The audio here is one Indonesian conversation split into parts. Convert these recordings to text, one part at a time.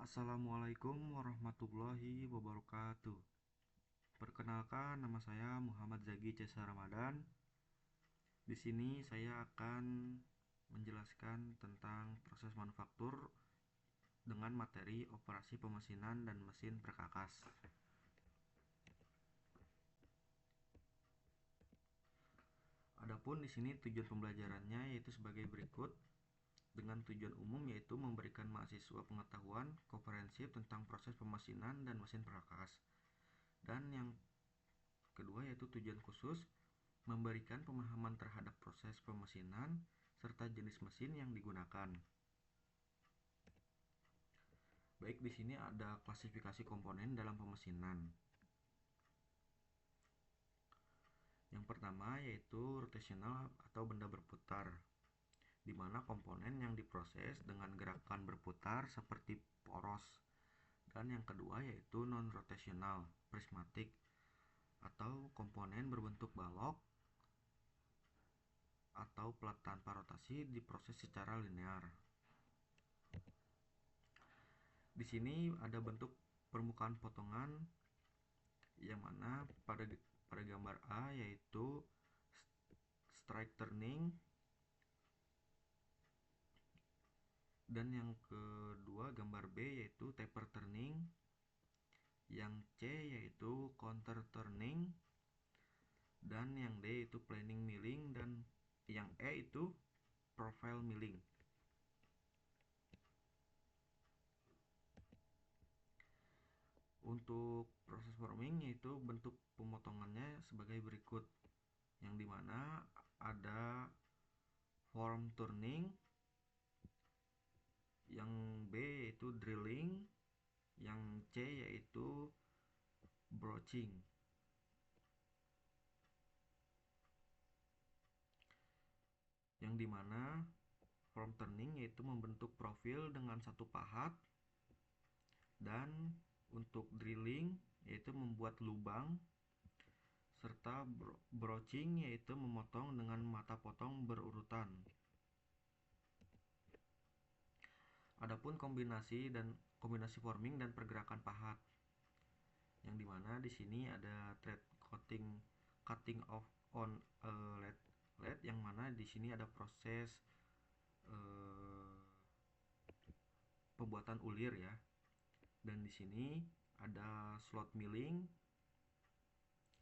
Assalamualaikum warahmatullahi wabarakatuh. Perkenalkan, nama saya Muhammad Zagi Cesa Ramadan. Di sini saya akan menjelaskan tentang proses manufaktur dengan materi operasi pemesinan dan mesin perkakas. Adapun di sini tujuan pembelajarannya yaitu sebagai berikut, dengan tujuan umum yaitu memberikan mahasiswa pengetahuan komprehensif tentang proses pemesinan dan mesin perkakas. Dan yang kedua yaitu tujuan khusus, memberikan pemahaman terhadap proses pemesinan serta jenis mesin yang digunakan. Baik, di sini ada klasifikasi komponen dalam pemesinan. Yang pertama yaitu rotational atau benda berputar, di mana komponen yang diproses dengan gerakan berputar seperti poros. Dan yang kedua yaitu non-rotational, prismatic, atau komponen berbentuk balok atau plat tanpa rotasi diproses secara linear. Di sini ada bentuk permukaan potongan yang mana pada gambar A yaitu strike turning, dan yang kedua gambar B yaitu taper turning, yang C yaitu counter turning, dan yang D itu planing milling, dan yang E itu profile milling. Untuk proses forming yaitu bentuk pemotongannya sebagai berikut, yang dimana ada form turning, yang B yaitu drilling, yang C yaitu broaching. Yang dimana form turning yaitu membentuk profil dengan satu pahat, dan untuk drilling yaitu membuat lubang, serta broaching yaitu memotong dengan mata potong berurutan. Adapun kombinasi forming dan pergerakan pahat, yang dimana di sini ada thread cutting off on a lead, yang mana di sini ada proses pembuatan ulir ya. Dan di sini ada slot milling,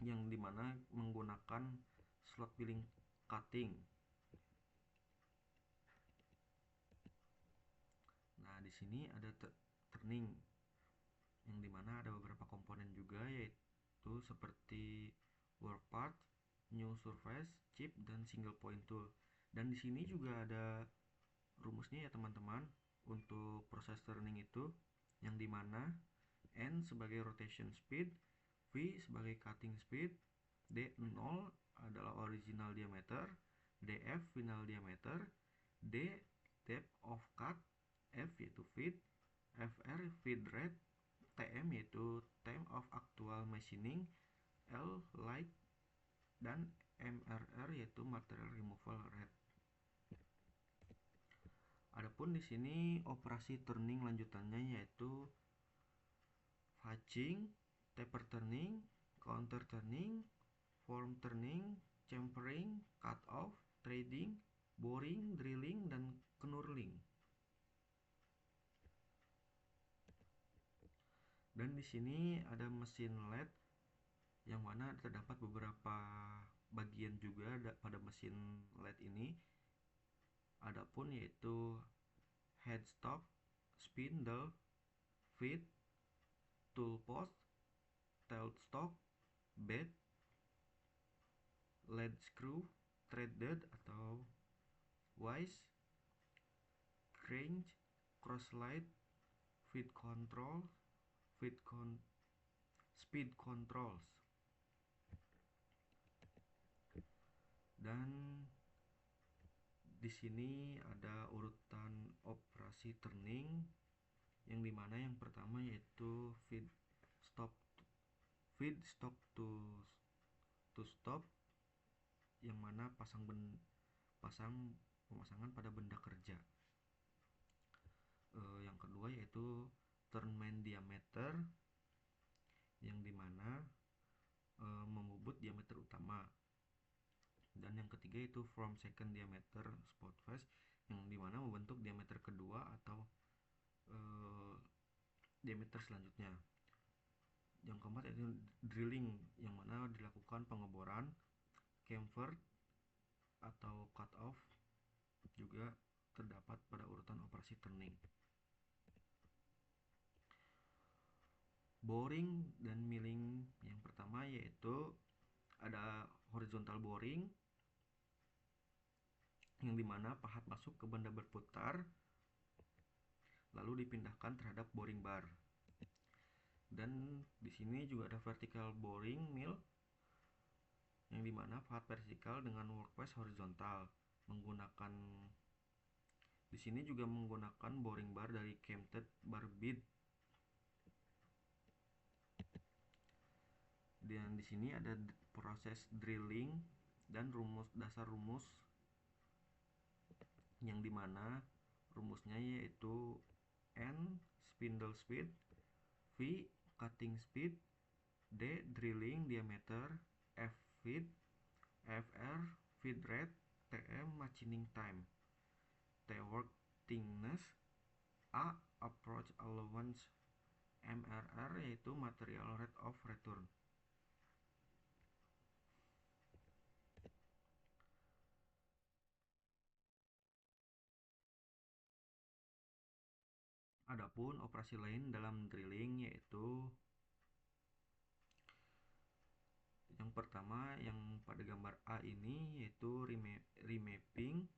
yang dimana menggunakan slot milling cutting. Nah, di sini ada turning, yang dimana ada beberapa komponen juga yaitu seperti work part, new surface, chip, dan single point tool. Dan di sini juga ada rumusnya ya teman-teman untuk proses turning itu, yang dimana N sebagai rotation speed, V sebagai cutting speed, D0 adalah original diameter, DF final diameter, D depth of cut, F yaitu feed, FR feed rate, TM yaitu time of actual machining, L light, dan MRR yaitu material removal rate. Adapun di sini operasi turning lanjutannya yaitu hatching, taper turning, counter turning, form turning, chamfering, cut off, threading, boring, drilling, dan knurling. Dan di sini ada mesin lathe, yang mana terdapat beberapa bagian juga pada mesin lathe ini. Adapun yaitu headstock, spindle, feed, tool post, tailstock, bed, lead screw, threaded atau wise, crank, cross slide, feed control, speed controls. Dan di sini ada urutan operasi turning, yang dimana yang pertama yaitu feed stock to stop, yang mana pemasangan pada benda kerja. Yang kedua yaitu turn main diameter, yang dimana membobot diameter utama. Dan yang ketiga itu from second diameter spot face, yang dimana membentuk diameter kedua atau diameter selanjutnya. Yang keempat itu drilling, yang mana dilakukan pengeboran, chamfer atau cut off juga terdapat pada urutan operasi turning. Boring dan milling, yang pertama yaitu ada horizontal boring, yang dimana pahat masuk ke benda berputar lalu dipindahkan terhadap boring bar. Dan di sini juga ada vertical boring mill, yang dimana pahat vertikal dengan workpiece horizontal, menggunakan di sini juga menggunakan boring bar dari Camted bar bit. Dan di sini ada proses drilling dan dasar rumus, yang dimana rumusnya yaitu N spindle speed, V cutting speed, D drilling diameter, F feed, FR feed rate, TM machining time, T work thickness, A approach allowance, MRR yaitu material rate of return. Adapun operasi lain dalam drilling yaitu yang pertama yang pada gambar A ini yaitu remapping,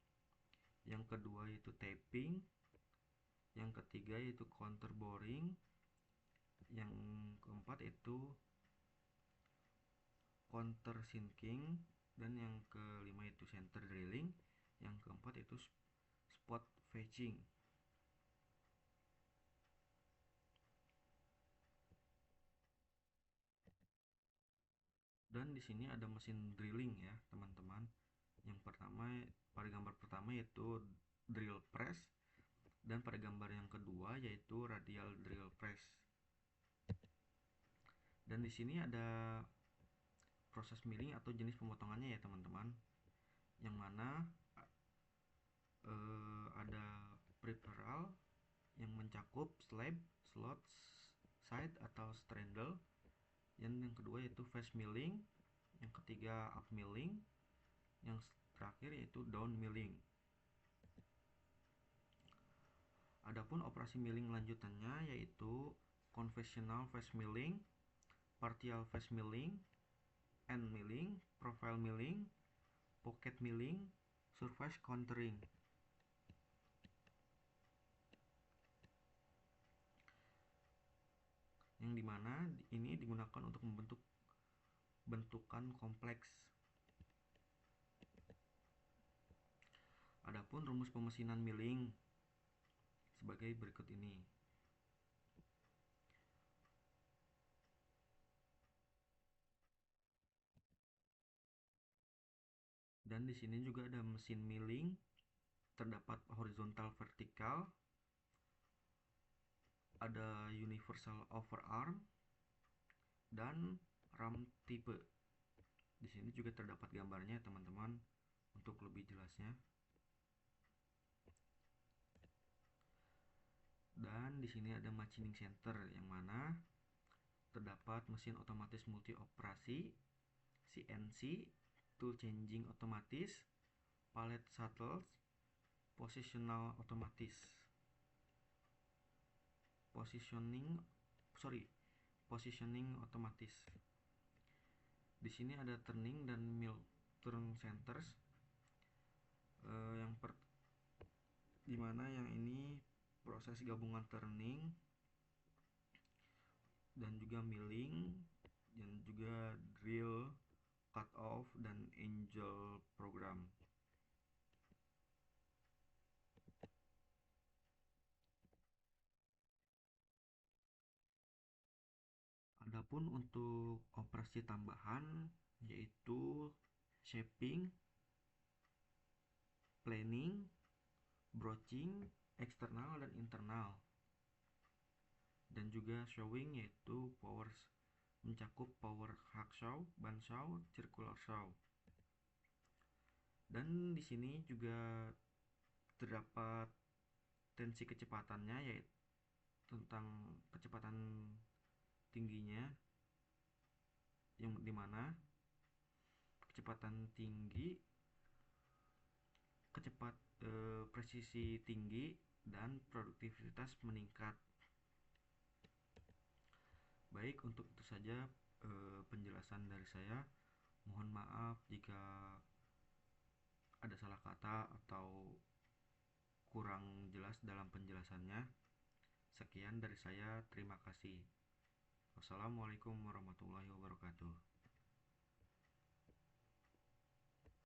yang kedua yaitu tapping, yang ketiga yaitu counter boring, yang keempat itu counter sinking, dan yang kelima itu center drilling, yang keempat itu spot fetching. Dan di sini ada mesin drilling ya teman-teman. Yang pertama pada gambar pertama yaitu drill press, dan pada gambar yang kedua yaitu radial drill press. Dan di sini ada proses milling atau jenis pemotongannya ya teman-teman, yang mana ada preparal yang mencakup slab, slot, side atau straddle. Yang kedua yaitu face milling, yang ketiga up milling, yang terakhir yaitu down milling. Adapun operasi milling lanjutannya yaitu conventional face milling, partial face milling, end milling, profile milling, pocket milling, surface countering. Yang dimana ini digunakan untuk membentuk bentukan kompleks. Adapun rumus pemesinan milling sebagai berikut ini. Dan di sini juga ada mesin milling, terdapat horizontal vertikal, ada universal overarm, dan ram tipe. Di sini juga terdapat gambarnya teman-teman untuk lebih jelasnya. Dan di sini ada machining center, yang mana terdapat mesin otomatis multi operasi, CNC, tool changing otomatis, pallet shuttles, positional otomatis, positioning otomatis. Di sini ada turning dan mill turn centers, dimana yang ini proses gabungan turning dan juga milling, dan juga drill, cut off, dan angel program. Adapun untuk operasi tambahan yaitu shaping, planning, broaching, eksternal dan internal. juga showing, yaitu power mencakup power hacksaw, bandsaw, circular saw. Dan di sini juga terdapat tensi kecepatannya, yaitu tentang kecepatan tingginya, yang dimana kecepatan tinggi presisi tinggi dan produktivitas meningkat. Baik, untuk itu saja penjelasan dari saya. Mohon maaf jika ada salah kata atau kurang jelas dalam penjelasannya. Sekian dari saya, terima kasih. Wassalamualaikum warahmatullahi wabarakatuh.